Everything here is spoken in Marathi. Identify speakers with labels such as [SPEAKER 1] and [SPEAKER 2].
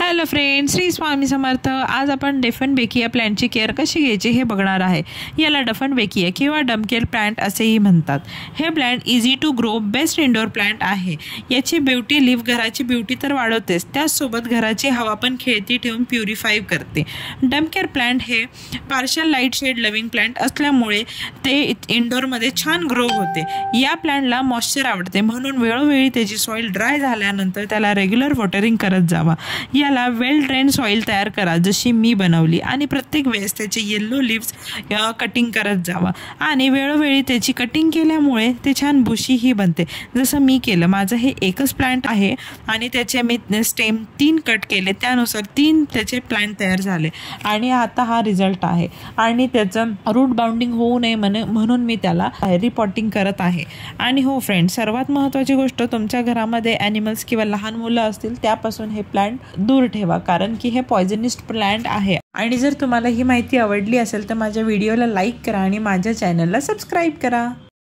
[SPEAKER 1] Hello friends, Shri Swami Samarth. आज आपण डेफनबेकी या प्लांटची केअर कशी घ्यायची हे बघणार आहे। याला डेफनबेकी किंवा डमकेल प्लांट असेही म्हणतात। हे plant easy to grow best indoor plant आहे। याची ब्युटी लीफ घराची ब्युटी तर वाढवतेच, त्याचसोबत घराची हवा पण खेळती ठेवून प्युरिफाय करते। डमकेल प्लांट हे partial light shade loving plant असल्यामुळे ते इंडोरमध्ये छान ग्रो होते। या प्लांटला मॉइश्चर आवडते, म्हणून वेळोवेळी त्याची सॉइल ड्राय झाल्यानंतर त्याला रेग्युलर वॉटरिंग करत जावा। याला वेल ड्रेन सॉइल तयार करा, जशी मी बनवली, आणि प्रत्येक वेळेस त्याचे येल्लो लीव्स कटिंग करत जावा। आणि वेळोवेळी त्याची कटिंग केल्यामुळे ते छान बुशीही बनते, जसं मी केलं। माझं हे एकच प्लांट आहे आणि त्याचे मी स्टेम 3 कट केले, त्यानुसार 3 त्याचे प्लांट तयार झाले आणि आता हा रिझल्ट आहे। आणि त्याचं रूट बाउंडिंग होऊ नये म्हणून मी त्याला रिपॉटिंग करत आहे। आणि हो फ्रेंड्स, सर्वात महत्त्वाची गोष्ट, तुमच्या घरामध्ये ॲनिमल्स किंवा लहान मुलं असतील त्यापासून हे प्लांट दूर ठेवा, कारण की हे पॉयझनिस्ट प्लांट आहे। आणि जर तुम्हाला ही माहिती आवडली असेल तर माझ्या व्हिडिओला लाईक करा आणि माझ्या चॅनलला सबस्क्राईब करा।